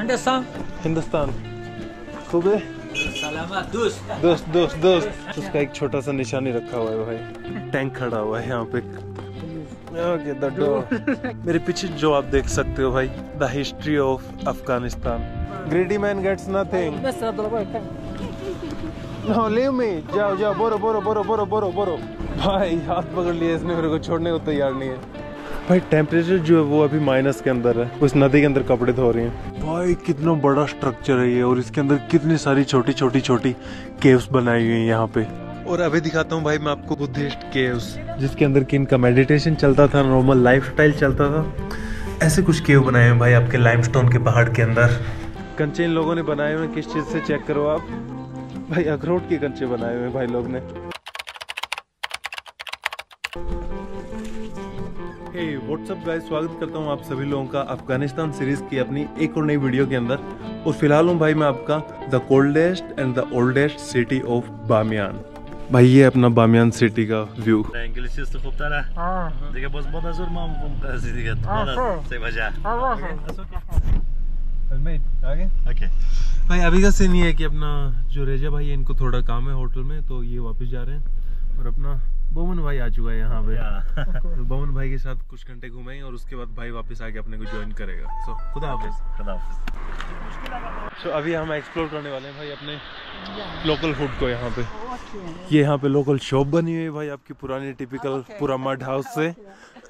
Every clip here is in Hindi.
हिंदुस्तान सुबह सलामत दोस्त दोस्त दोस्त दोस्त। उसका एक छोटा सा निशानी रखा हुआ है भाई, टैंक खड़ा हुआ है यहाँ पे। Okay the door. मेरे पीछे जो आप देख सकते हो भाई, the history of Afghanistan. Greedy man gets nothing. No leave me, जाओ जाओ, बोरो बोरो बोरो बोरो बोरो बोरो। भाई हाथ पकड़ लिया इसने, मेरे को छोड़ने को तैयार नहीं है भाई। टेम्परेचर जो है वो अभी माइनस के अंदर है। उस नदी के अंदर कपड़े धो रही हैं भाई। कितना बड़ा स्ट्रक्चर है ये, और इसके अंदर कितनी सारी छोटी छोटी छोटी केव्स बनाई हुई हैं यहाँ पे। और अभी दिखाता हूँ भाई मैं आपको बुद्धिस्ट केव्स, जिसके अंदर कि इनका मेडिटेशन चलता था, नॉर्मल लाइफस्टाइल चलता था। ऐसे कुछ केव बनाए हैं भाई आपके लाइमस्टोन के पहाड़ के अंदर। कंचे इन लोगों ने बनाए हुए, किस चीज से चेक करो आप भाई, अखरोट के कंचे बनाए हुए भाई लोग ने। हे व्हाट्सअप गाइस, स्वागत करता हूं आप सभी लोगों का अफगानिस्तान सीरीज की अपनी एक और नई वीडियो के अंदर। और फिलहाल हूं भाई मैं आपका the coldest and the oldest city of Bamiyan. भाई ये अपना बामियान सिटी का व्यू। भाई अभी का सीन ये है कि अपना जो रेजा भाई है, इनको थोड़ा काम है होटल में, तो ये वापस जा रहे हैं। और अपना बोमन भाई आ चुका है यहाँ पे। तो बोमन भाई के साथ कुछ घंटे घूमेंगे और उसके बाद भाई वापस आके अपने को ज्वाइन करेगा। सो खुदा हाफिज। सो अभी हम एक्सप्लोर करने वाले हैं भाई अपने लोकल फूड को यहाँ पे। ये यहाँ पे लोकल शॉप बनी हुई है भाई आपकी पुरानी टिपिकल पूरा मड हाउस से।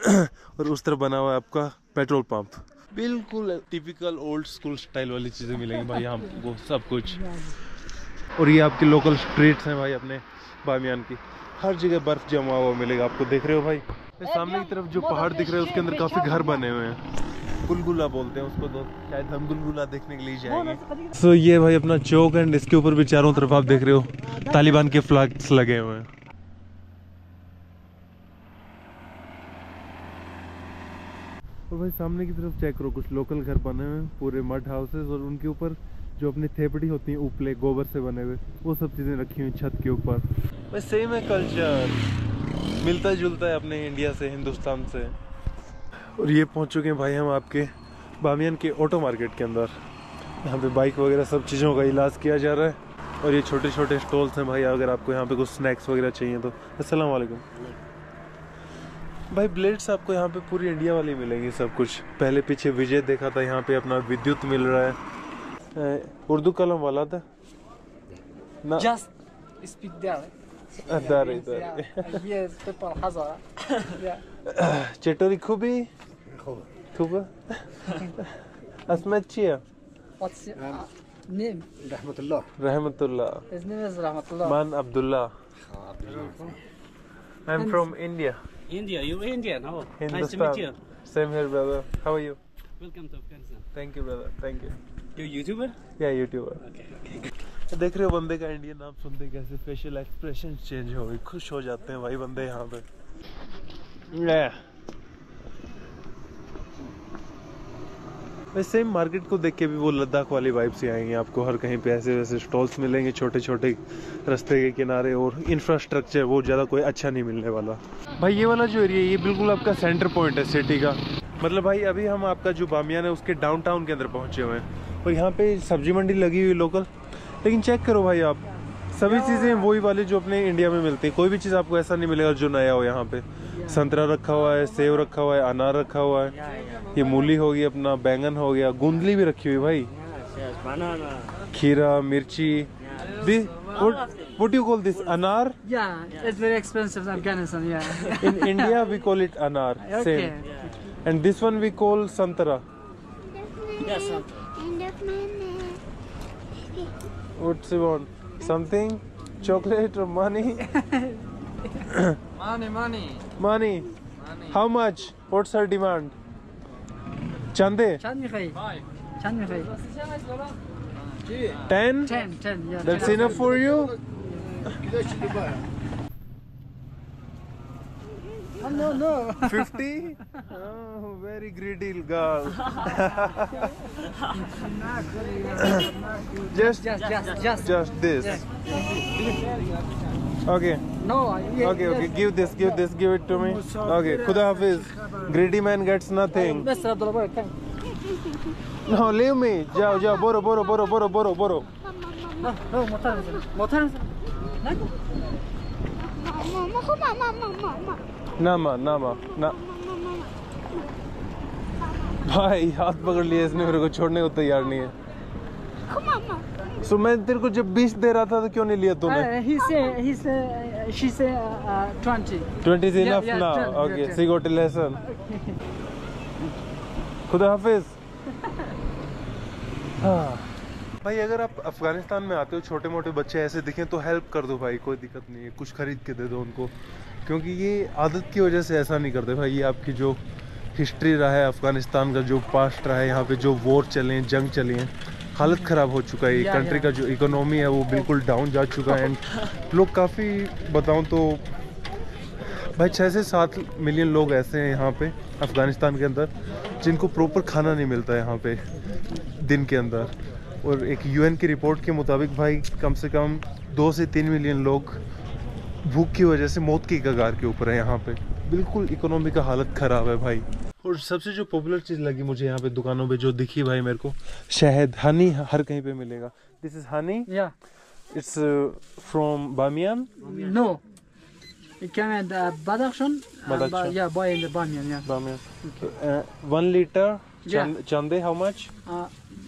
और उस तरफ बना हुआ है आपका पेट्रोल पंप। बिल्कुल टिपिकल ओल्ड स्कूल स्टाइल वाली चीजें मिलेंगी भाई यहाँ वो सब कुछ। और ये आपके लोकल स्ट्रीट्स हैं भाई अपने बामियान की। हर जगह बर्फ जमा हुआ मिलेगा आपको, देख रहे हो भाई। सामने की तरफ जो पहाड़ दिख रहे हैं उसके अंदर काफी घर बने हुए हैं। गुलगुला बोलते हैं उसको, तो शायद हम गुलगुला देखने के लिए जाएंगे। सो ये भाई अपना चौक एंड इसके ऊपर भी चारों तरफ आप देख रहे हो तालिबान के फ्लैग्स लगे हुए हैं। तो भाई सामने की तरफ चेक करो, कुछ लोकल घर बने हुए हैं पूरे मड हाउसेस, और उनके ऊपर जो अपनी थेपड़ी होती है उपले गोबर से बने हुए, वो सब चीजें रखी हुई छत के ऊपर। भाई सेम है कल्चर, मिलता जुलता है अपने इंडिया से, हिंदुस्तान से। और ये पहुंच चुके हैं भाई हम आपके बामियान के ऑटो मार्केट के अंदर। यहाँ पे बाइक वगैरह सब चीज़ों का इलाज किया जा रहा है। और ये छोटे छोटे स्टॉल्स हैं भाई, अगर आपको यहाँ पे कुछ स्नैक्स वगैरह चाहिए तो। अस्सलाम वालेकुम भाई। ब्लेड्स आपको यहाँ पे पूरी इंडिया वाली मिलेंगी सब कुछ। पहले पीछे विजय देखा था, यहाँ पे अपना विद्युत मिल रहा है। उर्दू कलम वाला था ना, just speak there. Yes, people hazara. चटोरी खूबी खूबा अस्मत chia. What's your name? Rahmatullah. रहमतुल्लाह। His name is Rahmatullah. Man Abdullah. I'm from India. India, you're Indian. Oh, nice to Hindustan. meet you. Same here, brother. How are you? Welcome to Afghanistan. Thank you, brother. Thank you. You're YouTuber? Yeah, YouTuber. Okay, okay. देख रहे हो बंदे का इंडियन नाम सुनते कैसे फेशियल एक्सप्रेशन चेंज हो गए, खुश हो जाते हैं भाई बंदे यहाँ पे। सेम मार्केट को देख के भी वो लद्दाख वाली वाइब्स ही आएंगे आपको। हर कहीं पे ऐसे वैसे स्टॉल्स मिलेंगे छोटे छोटे रास्ते के किनारे, और इंफ्रास्ट्रक्चर वो ज़्यादा कोई अच्छा नहीं मिलने वाला भाई। ये वाला जो एरिया ये बिल्कुल आपका सेंटर पॉइंट है सिटी का। मतलब भाई अभी हम आपका जो बामियान है उसके डाउनटाउन के अंदर पहुँचे हुए हैं। और यहाँ पे सब्जी मंडी लगी हुई लोकल, लेकिन चेक करो भाई आप, सभी चीज़ें वही वाली जो अपने इंडिया में मिलती है। कोई भी चीज़ आपको ऐसा नहीं मिलेगा जो नया हो। यहाँ पे संतरा रखा हुआ है, सेब रखा हुआ है, अनार रखा हुआ है, ये मूली हो गई, अपना बैंगन हो गया, गुंदली भी रखी हुई भाई, खीरा, मिर्ची। What you call this? Anar? Yeah, it's very expensive in Afghanistan. Yeah. In India we call it anar. Okay. Same. And this one we call santara. Yes, What's you want? Something? Chocolate or money? Money. How much? What's her demand? Chande? Chand mikhay? 10? 10, yeah. That's enough for you? No. 50? Oh, very greedy girl. Just this. Okay. No. Okay. Give it to me. Okay. Khuda Hafiz. Greedy man gets nothing. Mr. Abdullah, come. No, leave me. जाओ जाओ, बोरो बोरो बोरो बोरो बोरो बोरो. No, no, motor. नामा नामा ना. भाई हाथ पकड़ लिया इसने, मेरे को छोड़ने को तैयार नहीं है. So मैं तेरे को जब 20 दे रहा था तो क्यों नहीं लिया तूने? She say 20. 20 is enough yeah, now. 20, Okay, okay. so you got a lesson. खुदा हाफिज. हाँ भाई, अगर आप अफगानिस्तान में आते हो, छोटे मोटे बच्चे ऐसे दिखें तो हेल्प कर दो भाई, कोई दिक्कत नहीं है, कुछ खरीद के दे दो उनको, क्योंकि ये आदत की वजह से ऐसा नहीं करते भाई. ये आपकी जो हिस्ट्री रहा है अफगानिस्तान का, जो पास्ट रहा है, यहाँ पे जो वॉर चले हैं, जंग चली हैं, हालत ख़राब हो चुका है. कंट्री का जो इकोनॉमी है वो बिल्कुल डाउन जा चुका है. एंड लोग काफ़ी, बताऊँ तो भाई 6 से 7 मिलियन लोग ऐसे हैं यहाँ पे अफगानिस्तान के अंदर जिनको प्रॉपर खाना नहीं मिलता है यहाँ पे दिन के अंदर. और एक यूएन की रिपोर्ट के मुताबिक भाई कम से कम 2 से 3 मिलियन लोग भूख की वजह से मौत की कगार के ऊपर है यहाँ पे. बिल्कुल इकोनॉमी का हालत ख़राब है भाई. और सबसे जो पॉपुलर चीज़ लगी मुझे यहाँ पे दुकानों पे जो दिखी भाई मेरे को, शहद, हनी हर कहीं पे मिलेगा. This is Honey. Yeah. It's from Bamiyan. No. It came in Badakhshan. Badakhshan. Yeah, buy in the Bamiyan. Yeah. Bamiyan. 1 liter. Yeah. Chande, how much?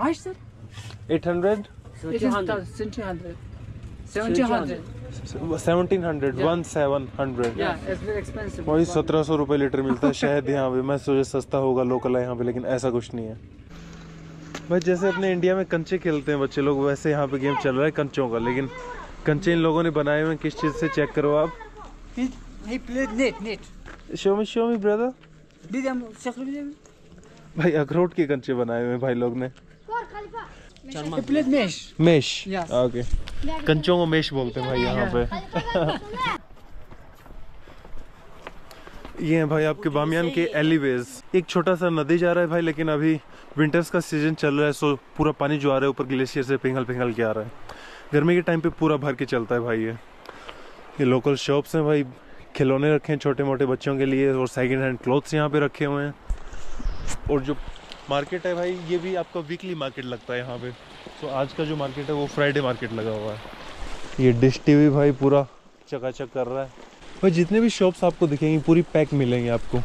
800. 800. 1700. 1700. 1700. Yeah. 1700. Yeah, it's very expensive. वही 1700 रुपये लीटर मिलता है शहद यहाँ पे. मैं सोचा सस्ता होगा, लोकल है यहाँ पे, लेकिन ऐसा कुछ नहीं है भाई. जैसे अपने इंडिया में कंचे खेलते हैं बच्चे लोग, वैसे यहाँ पे गेम चल रहा है कंचों का. लेकिन कंचे इन लोगों ने बनाए हुए हैं किस चीज़ से, चेक करो आप. He played net. Show me brother. Didem, şaklı didem. भाई अखरोट के कंचे बनाए हुए हैं भाई लोग ने. He played mesh. Mesh. Yes. Okay, कंचों को मेश बोलते हैं भाई यहाँ पे. ये हैं भाई आपके बामियान के एलिवेज. एक छोटा सा नदी जा रहा है भाई, लेकिन अभी विंटर्स का सीजन चल रहा है, सो पूरा पानी जो आ रहा है ऊपर ग्लेशियर से पिघल पिघल के आ रहा है. गर्मी के टाइम पे पूरा भर के चलता है भाई. ये लोकल शॉप्स हैं भाई, खिलौने रखे हैं छोटे मोटे बच्चों के लिए, और सेकंड हैंड क्लॉथ्स यहाँ पे रखे हुए हैं. और जो मार्केट है भाई, ये भी आपका वीकली मार्केट लगता है यहाँ पे. तो आज का जो मार्केट है वो फ्राइडे मार्केट लगा हुआ है. ये डिश टीवी भाई पूरा चकाचक कर रहा है भाई. जितने भी शॉप्स आपको दिखेंगी पूरी पैक मिलेंगे आपको.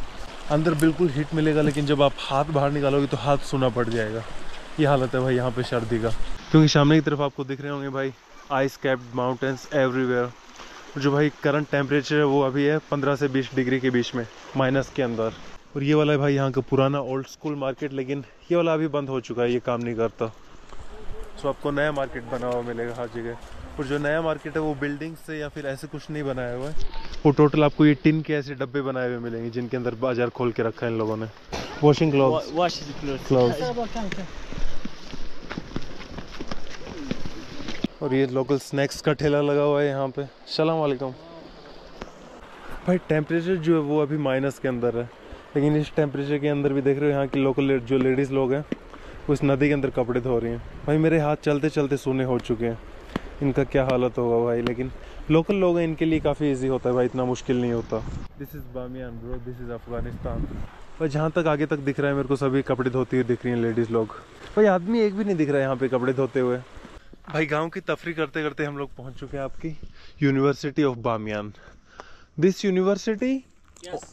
अंदर बिल्कुल हीट मिलेगा, लेकिन जब आप हाथ बाहर निकालोगे तो हाथ सूना पड़ जाएगा. ये हालत है भाई यहाँ पे सर्दी का. क्योंकि सामने की तरफ आपको दिख रहे होंगे भाई आइस कैप्ड माउंटेन्स एवरीवेयर. जो भाई करंट टेम्परेचर है वो अभी है 15 से 20 डिग्री के बीच में, माइनस के अंदर. और ये वाला है भाई यहाँ का पुराना ओल्ड स्कूल मार्केट, लेकिन ये वाला अभी बंद हो चुका है, ये काम नहीं करता. तो आपको नया मार्केट बना हुआ मिलेगा हर जगह. और जो नया मार्केट है वो बिल्डिंग से या फिर ऐसे कुछ नहीं बनाया हुआ है. वो टोटल आपको ये टिन के ऐसे डब्बे बनाए हुए मिलेंगे जिनके अंदर बाजार खोल के रखा है इन लोगों ने. Washing clothes. और ये लोकल स्नैक्स का ठेला लगा हुआ है यहाँ पे. सलाम वालेकुम भाई. टेम्परेचर जो है वो अभी माइनस के अंदर है, लेकिन इस टेम्परेचर के अंदर भी देख रहे हो यहाँ की लोकल जो लेडीज़ लोग हैं वो इस नदी के अंदर कपड़े धो रही हैं. भाई मेरे हाथ चलते चलते सूने हो चुके हैं. इनका क्या हालत होगा भाई, लेकिन लोकल लोग हैं, इनके लिए काफ़ी इजी होता है भाई, इतना मुश्किल नहीं होता. This is Bamiyan bro, this is Afghanistan. भाई जहाँ तक आगे तक दिख रहा है मेरे को सभी कपड़े धोती हुई दिख रही हैं लेडीज़ लोग. भाई आदमी एक भी नहीं दिख रहा है यहाँ पे कपड़े धोते हुए. भाई गांव की तफरी करते करते हम लोग पहुंच चुके हैं आपकी university of Bamiyan. This university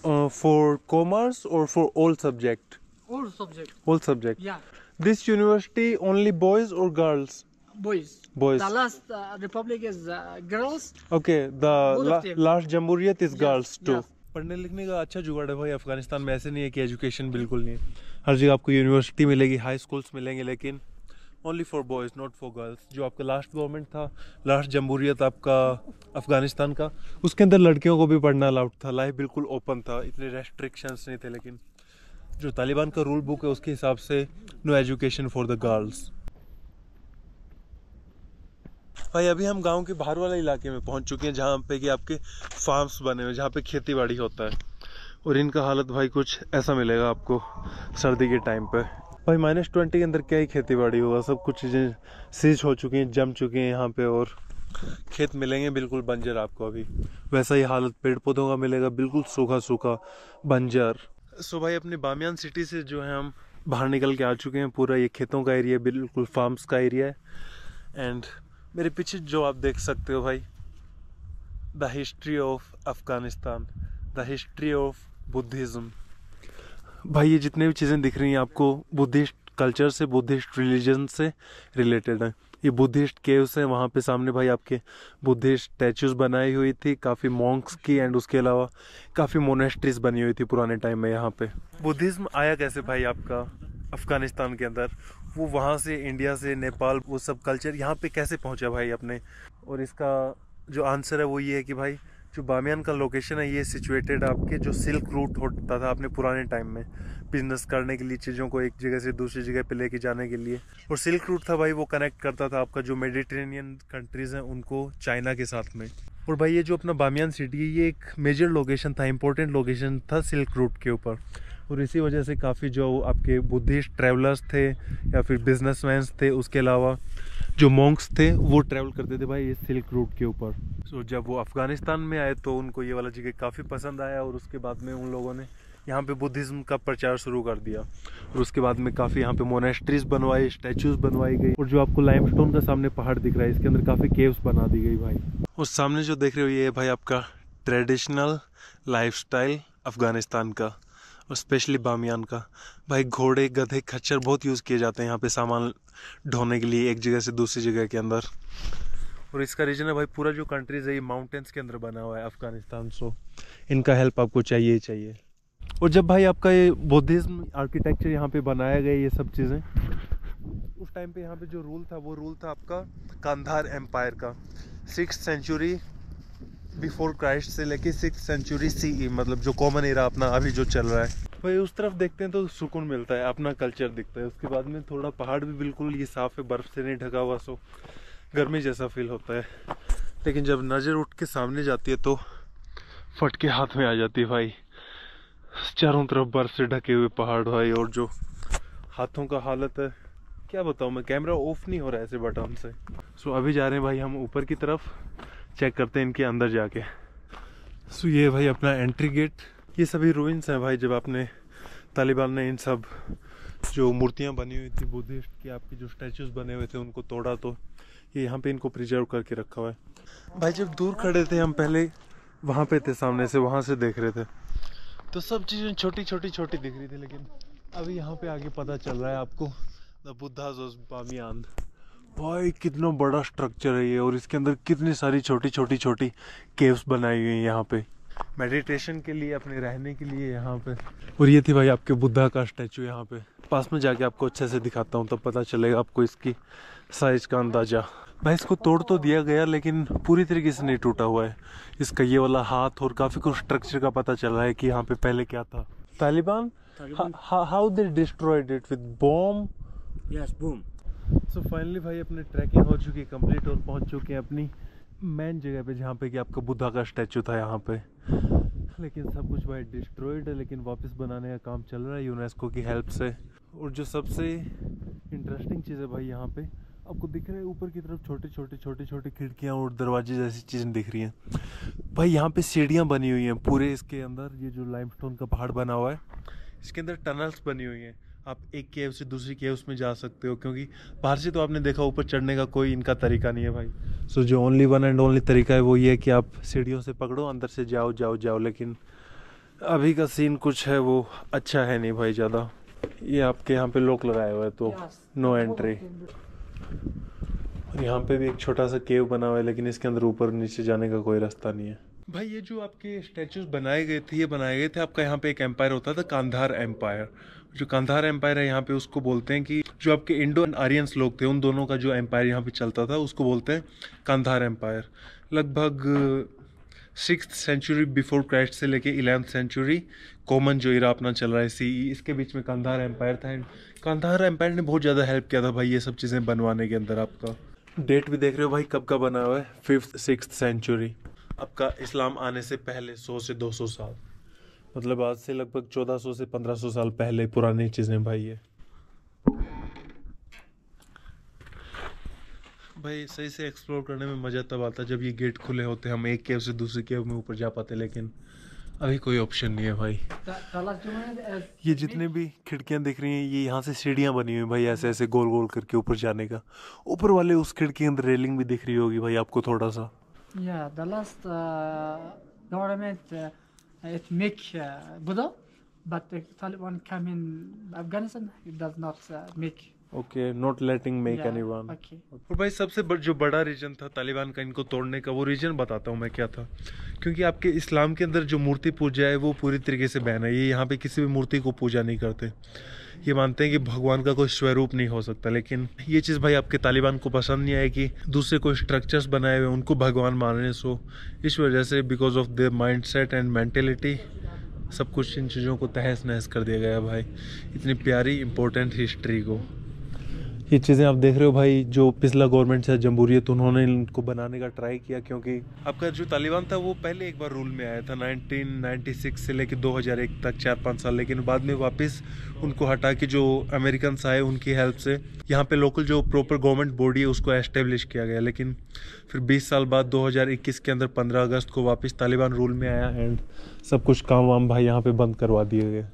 for commerce और for all subject. All subject. Yeah. Yeah. This university only boys or girls? Boys. Boys. The last republic is girls. Okay. Both of them. Last Jamhuriyat is Yes, girls too. yes. पढ़ने लिखने का अच्छा जुगाड़ है भाई अफगानिस्तान में. ऐसे नहीं है कि एजुकेशन बिल्कुल नहीं है. हर जगह आपको यूनिवर्सिटी मिलेगी, हाई स्कूल्स मिलेंगे, लेकिन only for boys not for girls. जो आपका लास्ट गवर्नमेंट था, लास्ट जमहूरियत आपका अफगानिस्तान का, उसके अंदर लड़कियों को भी पढ़ना अलाउड था. लाइफ बिल्कुल ओपन था, इतने रेस्ट्रिक्शंस नहीं थे. लेकिन जो तालिबान का रूल बुक है उसके हिसाब से no education for the girls. भाई अभी हम गांव के बाहर वाले इलाके में पहुंच चुके हैं जहाँ पे कि आपके फार्म्स बने हुए, जहाँ पे खेती बाड़ी होता है. और इनका हालत भाई कुछ ऐसा मिलेगा आपको सर्दी के टाइम पे. भाई -20 के अंदर क्या ही खेती बाड़ी होगा, सब कुछ चीज़ें सीज हो चुकी हैं, जम चुकी हैं यहाँ पे. और खेत मिलेंगे बिल्कुल बंजर आपको. अभी वैसा ही हालत पेड़ पौधों का मिलेगा, बिल्कुल सूखा सूखा बंजर. सो भाई अपने बामियान सिटी से जो है हम बाहर निकल के आ चुके हैं। पूरा ये खेतों का एरिया, बिल्कुल फार्म्स का एरिया है। एंड मेरे पीछे जो आप देख सकते हो भाई, the history of Afghanistan, the history of Buddhism. भाई ये जितने भी चीज़ें दिख रही हैं आपको बुद्धिस्ट कल्चर से, बुद्धिस्ट रिलीजन से रिलेटेड है। ये बुद्धिस्ट केव्स हैं, वहाँ पे सामने भाई आपके बुद्धिस्ट स्टैचूज बनाई हुई थी काफ़ी मॉन्क्स की, एंड उसके अलावा काफ़ी मोनेस्ट्रीज बनी हुई थी पुराने टाइम में यहाँ पे। बुद्धिज्म आया कैसे भाई आपका अफगानिस्तान के अंदर, वो वहाँ से इंडिया से नेपाल वो सब कल्चर यहाँ पे कैसे पहुँचा भाई अपने। और इसका जो आंसर है वो ये है कि भाई जो बामियान का लोकेशन है ये सिचुएटेड आपके जो सिल्क रूट होता था अपने पुराने टाइम में बिजनेस करने के लिए, चीज़ों को एक जगह से दूसरी जगह पे लेके जाने के लिए। और सिल्क रूट था भाई वो कनेक्ट करता था आपका जो मेडिटेरेनियन कंट्रीज़ हैं उनको चाइना के साथ में। और भाई ये जो अपना बामियान सिटी है ये एक मेजर लोकेशन था, इंपॉर्टेंट लोकेशन था सिल्क रूट के ऊपर। और इसी वजह से काफ़ी जो आपके बुद्धिस्ट ट्रैवलर्स थे या फिर बिजनेसमैन थे, उसके अलावा जो मॉन्क्स थे वो ट्रैवल करते थे भाई ये सिल्क रूट के ऊपर। सो जब वो अफ़गानिस्तान में आए तो उनको ये वाला जगह काफ़ी पसंद आया, और उसके बाद में उन लोगों ने यहाँ पे बुद्धिज़्म का प्रचार शुरू कर दिया। और उसके बाद में काफ़ी यहाँ पे मोनेस्ट्रीज बनवाई, स्टैचूज बनवाई गई। और जो आपको लाइमस्टोन का सामने पहाड़ दिख रहा है इसके अंदर काफ़ी केव्स बना दी गई भाई। और सामने जो देख रहे हो ये है भाई आपका ट्रेडिशनल लाइफस्टाइल अफ़गानिस्तान का, और स्पेशली बामियान का। भाई घोड़े, गधे, खच्चर बहुत यूज़ किए जाते हैं यहाँ पे सामान ढोने के लिए एक जगह से दूसरी जगह के अंदर। और इसका रीजन है भाई पूरा जो कंट्रीज है ये माउंटेन्स के अंदर बना हुआ है अफगानिस्तान, सो इनका हेल्प आपको चाहिए ही चाहिए। और जब भाई आपका ये बुद्धिज्म आर्किटेक्चर यहाँ पे बनाया गया ये सब चीज़ें, उस टाइम पे यहाँ पे जो रूल था वो रूल था आपका कांधार एम्पायर का, 6th सेंचुरी बिफोर क्राइस्ट से लेके 6th सेंचुरी CE, मतलब जो कॉमन एरा अपना अभी जो चल रहा है। भाई उस तरफ देखते हैं तो सुकून मिलता है, अपना कल्चर दिखता है। उसके बाद में थोड़ा पहाड़ भी बिल्कुल ये साफ है, बर्फ से नहीं ढका हुआ, सो गर्मी जैसा फील होता है। लेकिन जब नज़र उठ के सामने जाती है तो फट के हाथ में आ जाती है भाई। चारों तरफ बर्फ से ढके हुए पहाड़ भाई, और जो हाथों का हालत है क्या बताऊँ मैं, कैमरा ऑफ नहीं हो रहा है ऐसे बटन से। सो अभी जा रहे हैं भाई हम ऊपर की तरफ, चेक करते हैं इनके अंदर जाके। सो ये भाई अपना एंट्री गेट, ये सभी रूइंस हैं भाई। जब आपने तालिबान ने इन सब जो मूर्तियाँ बनी हुई थी बुद्धिस्ट की, आपके जो स्टैचूज बने हुए थे उनको तोड़ा, तो ये यहाँ पे इनको प्रिजर्व करके रखा हुआ है। भाई जब दूर खड़े थे हम पहले वहाँ पे थे, सामने से वहाँ से देख रहे थे तो सब चीज़ें छोटी छोटी छोटी दिख रही थी, लेकिन अभी यहाँ पे आगे पता चल रहा है आपको द बुद्धाज ऑफ बामियान। भाई कितना बड़ा स्ट्रक्चर है ये, और इसके अंदर कितनी सारी छोटी छोटी छोटी केव्स बनाई हुई हैं यहाँ पे मेडिटेशन के लिए, अपने रहने के लिए यहाँ पे। और ये थी भाई आपके बुद्धा का स्टैचू यहाँ पे। पास में जाके आपको अच्छे से दिखाता हूँ तब पता चलेगा आपको इसकी साइज का अंदाजा। भाई इसको तोड़ तो दिया गया लेकिन पूरी तरीके से नहीं टूटा हुआ है। इसका ये वाला हाथ और काफी कुछ स्ट्रक्चर का पता चल रहा है कि यहाँ पे पहले क्या था। Taliban how they destroyed it with bomb? Yes, boom. So finally भाई अपने ट्रैकिंग हो चुकी है कंप्लीट, और पहुंच चुके हैं अपनी मेन जगह पे जहाँ पे कि आपका बुद्धा का स्टैचू था यहाँ पे। लेकिन सब कुछ भाई डिस्ट्रॉयड है, लेकिन वापस बनाने का काम चल रहा है यूनेस्को की हेल्प से। और जो सबसे इंटरेस्टिंग चीज़ है भाई यहाँ पे आपको दिख रहा है ऊपर की तरफ छोटे छोटे छोटे छोटे खिड़कियाँ और दरवाजे जैसी चीज़ें दिख रही हैं भाई। यहाँ पे सीढ़ियाँ बनी हुई हैं पूरे इसके अंदर, ये जो लाइमस्टोन का पहाड़ बना हुआ है इसके अंदर टनल्स बनी हुई हैं। आप एक केव से दूसरी केव में जा सकते हो, क्योंकि बाहर से तो आपने देखा ऊपर चढ़ने का कोई इनका तरीका नहीं है भाई। सो जो ओनली वन एंड ओनली तरीका है वो ये है कि आप सीढ़ियों से पकड़ो, अंदर से जाओ जाओ जाओ। लेकिन अभी का सीन कुछ है वो अच्छा है नहीं भाई ज़्यादा। ये आपके यहाँ पे लॉक लगाए हुआ है तो नो एंट्री। और यहाँ पे भी एक छोटा सा केव बना हुआ है, लेकिन इसके अंदर ऊपर नीचे जाने का कोई रास्ता नहीं है भाई। ये जो आपके स्टैचूज बनाए गए थे, ये बनाए गए थे आपका यहाँ पे एक एम्पायर होता था कांधार एम्पायर। जो कांधार एम्पायर है यहाँ पे उसको बोलते हैं कि जो आपके इंडो आर्यंस लोग थे उन दोनों का जो एम्पायर यहाँ पे चलता था उसको बोलते हैं कांधार एम्पायर। लगभग 6th सेंचुरी बिफोर क्राइस्ट से लेके 11th सेंचुरी कॉमन जो इरा अपना चल रहा है CE, इसके बीच में कांधार एम्पायर था। एंड कांधार एम्पायर ने बहुत ज़्यादा हेल्प किया था भाई ये सब चीज़ें बनवाने के अंदर। आपका डेट भी देख रहे हो भाई कब का बना हुआ है, 5th 6th सेंचुरी। आपका इस्लाम आने से पहले 100 से 200 साल, मतलब आज से लगभग 1400 से 1500 साल पहले पुरानी चीज़ें भाई ये। भाई सही से एक्सप्लोर करने में मज़ा तब आता जब ये गेट खुले होते, हम एक केव से दूसरी केव में ऊपर जा पाते। लेकिन अभी कोई ऑप्शन नहीं है भाई। ये जितने भी खिड़कियां दिख रही हैं ये यहाँ से सीढ़ियां बनी हुई भाई, ऐसे ऐसे गोल गोल करके ऊपर जाने का। ऊपर वाले उस खिड़की के अंदर रेलिंग भी दिख रही होगी भाई आपको थोड़ा सा। Yeah, the last government it make Buddha, but the Taliban come in Afghanistan, it does not make. Okay, not letting make Yeah, anyone. okay. और भाई सबसे जो बड़ा रीजन था तालिबान का इनको तोड़ने का, वो रीजन बताता हूँ मैं क्या था। क्योंकि आपके इस्लाम के अंदर जो मूर्ति पूजा है वो पूरी तरीके से बैन है। ये यहाँ पे किसी भी मूर्ति को पूजा नहीं करते। ये मानते हैं कि भगवान का कोई स्वरूप नहीं हो सकता। लेकिन ये चीज़ भाई आपके तालिबान को पसंद नहीं आए कि दूसरे कोई स्ट्रक्चर्स बनाए हुए उनको भगवान मानने। सो इस वजह से because of their mind set and mentality सब कुछ इन चीज़ों को तहस नहस कर दिया गया भाई, इतनी प्यारी इंपॉर्टेंट हिस्ट्री को। ये चीज़ें आप देख रहे हो भाई, जो पिछला गवर्नमेंट है जमहूरियत, उन्होंने इनको बनाने का ट्राई किया। क्योंकि आपका जो तालिबान था वो पहले एक बार रूल में आया था 1996 से लेकर 2001 तक 4-5 साल। लेकिन बाद में वापस उनको हटा के जो अमेरिकन आए उनकी हेल्प से यहाँ पे लोकल जो प्रॉपर गवर्नमेंट बॉडी है उसको एस्टेब्लिश किया गया। लेकिन फिर 20 साल बाद 2021 के अंदर 15 अगस्त को वापस तालिबान रूल में आया एंड सब कुछ काम वाम भाई यहाँ पे बंद करवा दिए गए।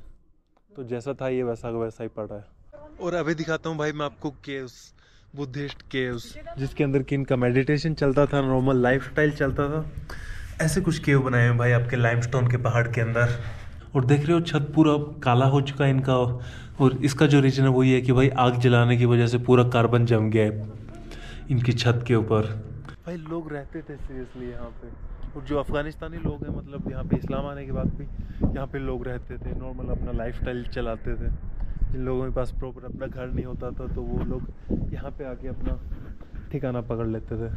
तो जैसा था ये वैसा का वैसा ही पड़ा है। और अभी दिखाता हूँ भाई मैं आपको केव्स, बुद्धिस्ट केव्स, जिसके अंदर कि इनका मेडिटेशन चलता था, नॉर्मल लाइफस्टाइल चलता था। ऐसे कुछ केव बनाए हैं भाई आपके लाइमस्टोन के पहाड़ के अंदर। और देख रहे हो छत पूरा काला हो चुका है इनका। और इसका जो रीजन है वो ये है कि भाई आग जलाने की वजह से पूरा कार्बन जम गया है इनकी छत के ऊपर। भाई लोग रहते थे सीरियसली यहाँ पे। और जो अफगानिस्तानी लोग हैं, मतलब यहाँ पे इस्लाम आने के बाद भी यहाँ पे लोग रहते थे, नॉर्मल अपना लाइफस्टाइल चलाते थे। जिन लोगों के पास प्रॉपर अपना घर नहीं होता था तो वो लोग यहाँ पे आके अपना ठिकाना पकड़ लेते थे।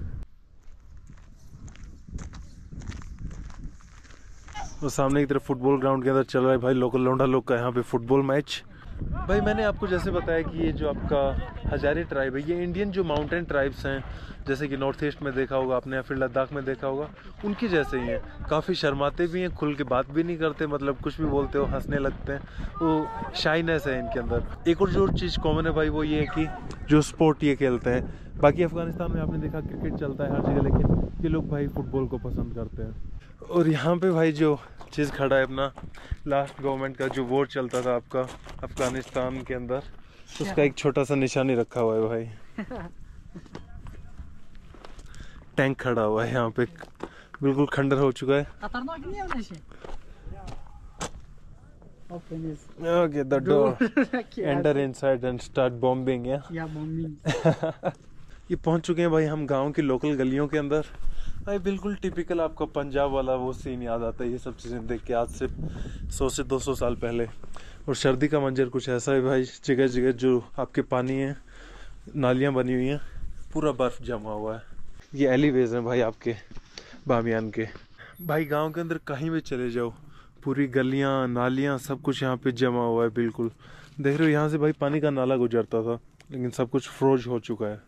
और सामने की तरफ फुटबॉल ग्राउंड के अंदर चल रहा है भाई लोकल लौंडा लोग का यहाँ पे फुटबॉल मैच। भाई मैंने आपको जैसे बताया कि ये जो आपका हजारी ट्राइब है, ये इंडियन जो माउंटेन ट्राइब्स हैं, जैसे कि नॉर्थ ईस्ट में देखा होगा आपने या फिर लद्दाख में देखा होगा, उनकी जैसे ही हैं। काफ़ी शर्माते भी हैं, खुल के बात भी नहीं करते, मतलब कुछ भी बोलते हो हंसने लगते हैं। वो शाइनेस है इनके अंदर। एक और जो चीज़ कॉमन है भाई वो ये है कि जो स्पोर्ट ये खेलते हैं। बाकी अफगानिस्तान में आपने देखा क्रिकेट चलता है हर जगह, लेकिन ये लोग भाई फुटबॉल को पसंद करते हैं। और यहाँ पे भाई जो चीज़ खड़ा है अपना लास्ट गवर्नमेंट का जो वोट चलता था आपका अफगानिस्तान के अंदर, उसका एक छोटा सा निशानी रखा हुआ है भाई। टैंक खड़ा हुआ है यहाँ पे, बिल्कुल खंडर हो चुका है। Okay, the door. Enter inside and start bombing, yeah? Yeah, bombing. ये पहुंच चुके हैं भाई हम गांव की लोकल गलियों के अंदर। भाई बिल्कुल टिपिकल आपका पंजाब वाला वो सीन याद आता है ये सब चीज़ें देख के, आज से 100 से 200 साल पहले। और सर्दी का मंजर कुछ ऐसा है भाई, जगह जगह जो आपके पानी है, नालियाँ बनी हुई हैं, पूरा बर्फ़ जमा हुआ है। ये एलिवेज हैं भाई आपके बामियान के। भाई गांव के अंदर कहीं भी चले जाओ, पूरी गलियां नालियां सब कुछ यहाँ पे जमा हुआ है बिल्कुल। देख रहे हो यहाँ से भाई पानी का नाला गुजरता था, लेकिन सब कुछ फ्रोज हो चुका है।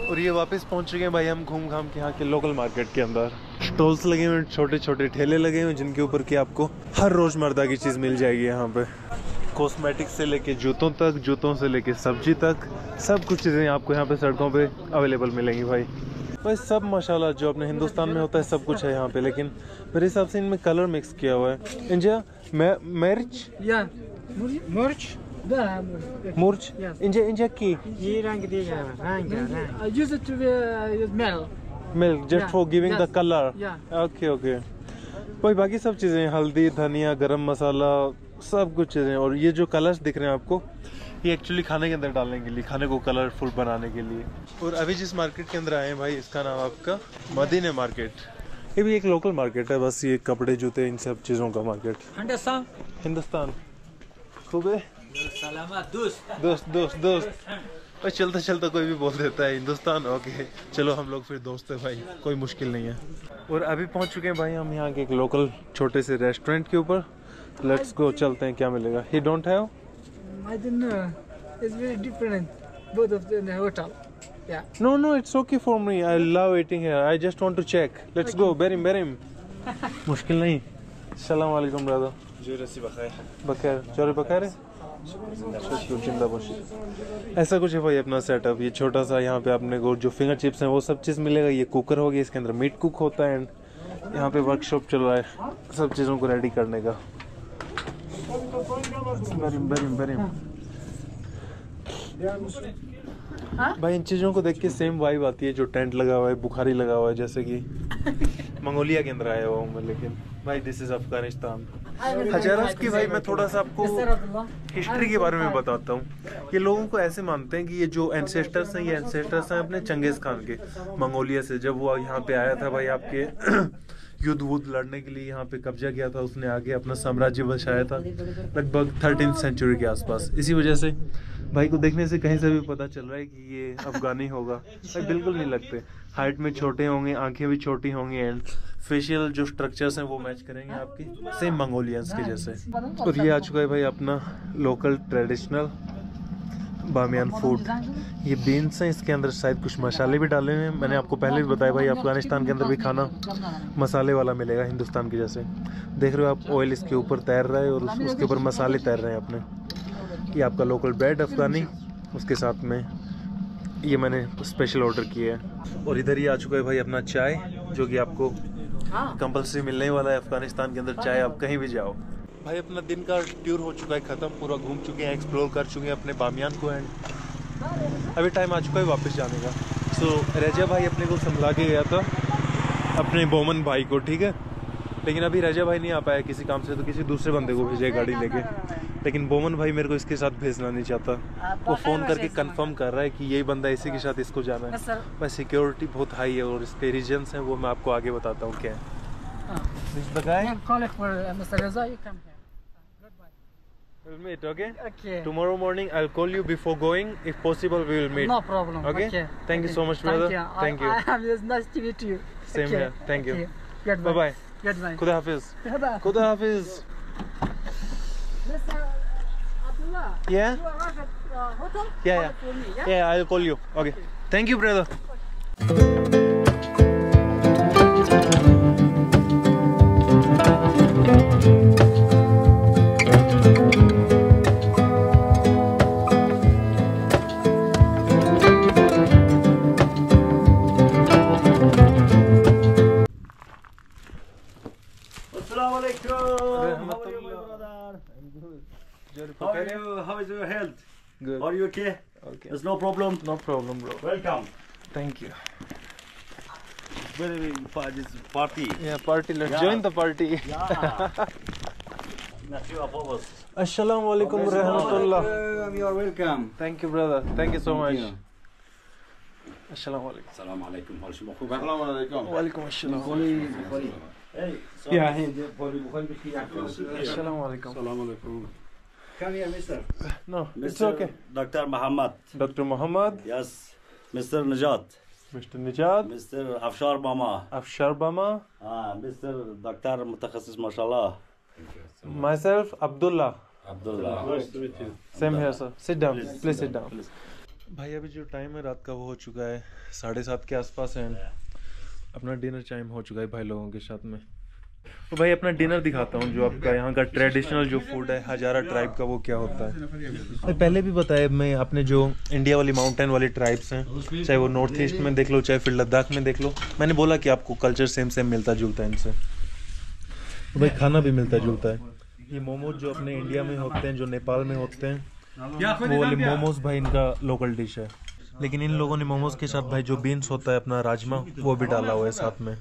और ये वापस पहुँच चुके हैं भाई हम घूम घाम के यहाँ के लोकल मार्केट के अंदर। स्टॉल्स लगे हुए, छोटे छोटे ठेले लगे हुए जिनके ऊपर की आपको हर रोज़मर्रा की चीज़ मिल जाएगी यहाँ पे। कॉस्मेटिक से लेके जूतों तक, जूतों से लेके सब्जी तक, सब कुछ चीज़ें आपको यहाँ पे सड़कों पे अवेलेबल मिलेंगी भाई। भाई सब माशाल्लाह जो अपने हिंदुस्तान में होता है सब कुछ है यहाँ पे, लेकिन मेरे हिसाब से इनमें कलर मिक्स किया हुआ है। इंजा मिर्च या मिर्च मुर्च इंजा की ये रंग देगा, रंग use it to use milk just for giving the colour. Okay okay भाई बाकी सब चीज़ें, हल्दी, धनिया, गरम मसाला, सब कुछ चीज़ें। और ये जो कलर्स दिख रहे हैं आपको, ये एक्चुअली खाने के अंदर डालने के लिए, खाने को कलरफुल बनाने के लिए। और अभी जिस मार्केट के अंदर आए हैं भाई, इसका नाम आपका मदीने मार्केट। ये भी एक लोकल मार्केट है, बस ये कपड़े जूते इन सब चीज़ों का मार्केट। हिंदुस्तान खूब है, दोस्त दोस्त दोस्त भाई, चलता चलता कोई भी बोल देता है हिंदुस्तान। ओके चलो हम लोग फिर दोस्त है भाई, कोई मुश्किल नहीं है। और अभी पहुंच चुके हैं भाई हम यहाँ के एक लोकल छोटे से रेस्टोरेंट के ऊपर। लेट्स गो, चलते हैं क्या मिलेगा। ही don't have, I don't know. It's very different. Both of them in the hotel. Yeah. No, it's okay for me. I love eating here. I just want to check. Let's go. Berim. मुश्किल नहीं। अस्सलाम वालेकुम ब्रदर। जो रसी बखैर। बखैर, चोरी बखैर है। ऐसा कुछ है भाई अपना सेटअप। ये छोटा सा यहाँ पे आपने को जो फिंगर चिप्स हैं वो सब चीज़ मिलेगा। ये कुकर होगी, इसके अंदर मीट कुक होता है एंड यहाँ पे वर्कशॉप चल रहा है सब चीज़ों को रेडी करने का। भाई इन चीज़ों को देख के सेम वाइब आती है जो टेंट लगा हुआ है, बुखारी लगा हुआ है, जैसे कि मंगोलिया के अंदर आया हुआ हूँ मैं। लेकिन भाई दिस इज अफगानिस्तान। हजारास की भाई मैं थोड़ा सा आपको हिस्ट्री के बारे में बताता हूँ। ये लोगों को ऐसे मानते हैं कि ये जो एंसेस्टर्स हैं, ये एंसेस्टर्स हैं अपने चंगेज खान के, मंगोलिया से। जब वो यहाँ पे आया था भाई आपके युद्ध वुद्ध लड़ने के लिए, यहाँ पे कब्जा किया था उसने, आगे अपना साम्राज्य बसाया था लगभग 13th सेंचुरी के आसपास। इसी वजह से भाई को देखने से कहीं से भी पता चल रहा है कि ये अफगानी होगा। भाई बिल्कुल नहीं लगते, हाइट में छोटे होंगे, आंखें भी छोटी होंगी, एंड फेशियल जो स्ट्रक्चर्स हैं वो मैच करेंगे आपकी सेम मंगोलियंस के जैसे। और ये आ चुका है भाई अपना लोकल ट्रेडिशनल बामियान फूड। ये बीन्स हैं, इसके अंदर शायद कुछ मसाले भी डाले हुए हैं। मैंने आपको पहले भी बताया भाई अफगानिस्तान के अंदर भी खाना मसाले वाला मिलेगा हिंदुस्तान के जैसे। देख रहे हो आप, ऑयल इसके ऊपर तैर रहा है और उसके ऊपर मसाले तैर रहे हैं अपने। ये आपका लोकल ब्रेड अफगानी, उसके साथ में ये मैंने स्पेशल ऑर्डर किया है। और इधर ही आ चुका है भाई अपना चाय, जो कि आपको कंपल्सरी मिलने वाला है अफगानिस्तान के अंदर। चाय आप कहीं भी जाओ। भाई अपना दिन का टूर हो चुका है ख़त्म, पूरा घूम चुके हैं, एक्सप्लोर कर चुके हैं अपने बामियान को, एंड अभी टाइम आ चुका है वापस जाने का। सो रजा भाई अपने को संभला के गया था अपने बोमन भाई को, ठीक है, लेकिन अभी रजा भाई नहीं आ पाया किसी काम से, तो किसी दूसरे बंदे को भेजे गाड़ी लेके। लेकिन बोमन भाई मेरे को इसके साथ भेजना नहीं चाहता, वो फ़ोन करके कंफर्म कर रहा है कि यही बंदा इसी के साथ इसको जाना है। भाई सिक्योरिटी बहुत हाई है और इसके रीजन्स हैं वो मैं आपको आगे बताता हूँ क्या है। We'll meet, okay? Okay. Tomorrow morning I'll call you before going. If possible, we will meet. No problem. Okay? Thank you so much, brother. Thank you. It's nice to meet you. Same here. Thank you. Goodbye. Bye-bye. Goodbye. Khuda Hafiz. Khuda Hafiz. Mr. Abdullah. Yeah? You arrive at hotel? Yeah, Call it for me, yeah? Yeah, I'll call you. Okay. Thank you, brother. How is your health? Good. Are you okay? Okay. There's no problem. No problem, bro. Welcome. Thank you. Very this party. Yeah, party. Let's Yeah. join the party. Yeah. Few of us. Assalamu alaikum rahmatullah. You are welcome. Thank you, brother. Thank you so much. you. Assalamu alaikum. Assalamu alaikum. Assalamu alaikum. Wa alaikum assalam. Hey. Yeah. Assalamu alaikum. Assalamu alaikum. Come here, Mister. No, it's Mr. okay. Dr. Muhammad. Dr. Muhammad, Yes. Mr. Najat. Mr. Nijad, Mr. Afshar Mama. Afshar Bama, Mr. Dr. Mutakhassis Mashallah. myself, Abdullah. Abdullah. Nice to meet you. Same here, sir. Sit down. Please sit down. भाई अभी जो टाइम है रात का वो हो चुका है 7:30 के आसपास है। अपना डिनर टाइम हो चुका है भाई लोगों के साथ में। तो भाई अपना डिनर दिखाता हूँ जो आपका यहाँ का ट्रेडिशनल जो फूड है हजारा ट्राइब का, वो क्या होता है। भाई पहले भी बताया मैं, अपने जो इंडिया वाली माउंटेन वाली ट्राइब्स हैं, चाहे वो नॉर्थ ईस्ट में देख लो, चाहे फिर लद्दाख में देख लो, मैंने बोला कि आपको कल्चर सेम मिलता जुलता है इनसे। तो भाई खाना भी मिलता जुलता है। ये मोमोज जो अपने इंडिया में होते हैं, जो नेपाल में होते हैं, वो वाले मोमोज भाई इनका लोकल डिश है। लेकिन इन लोगों ने मोमोज के साथ भाई जो बीन्स होता है अपना राजमा, वो भी डाला हुआ है साथ में।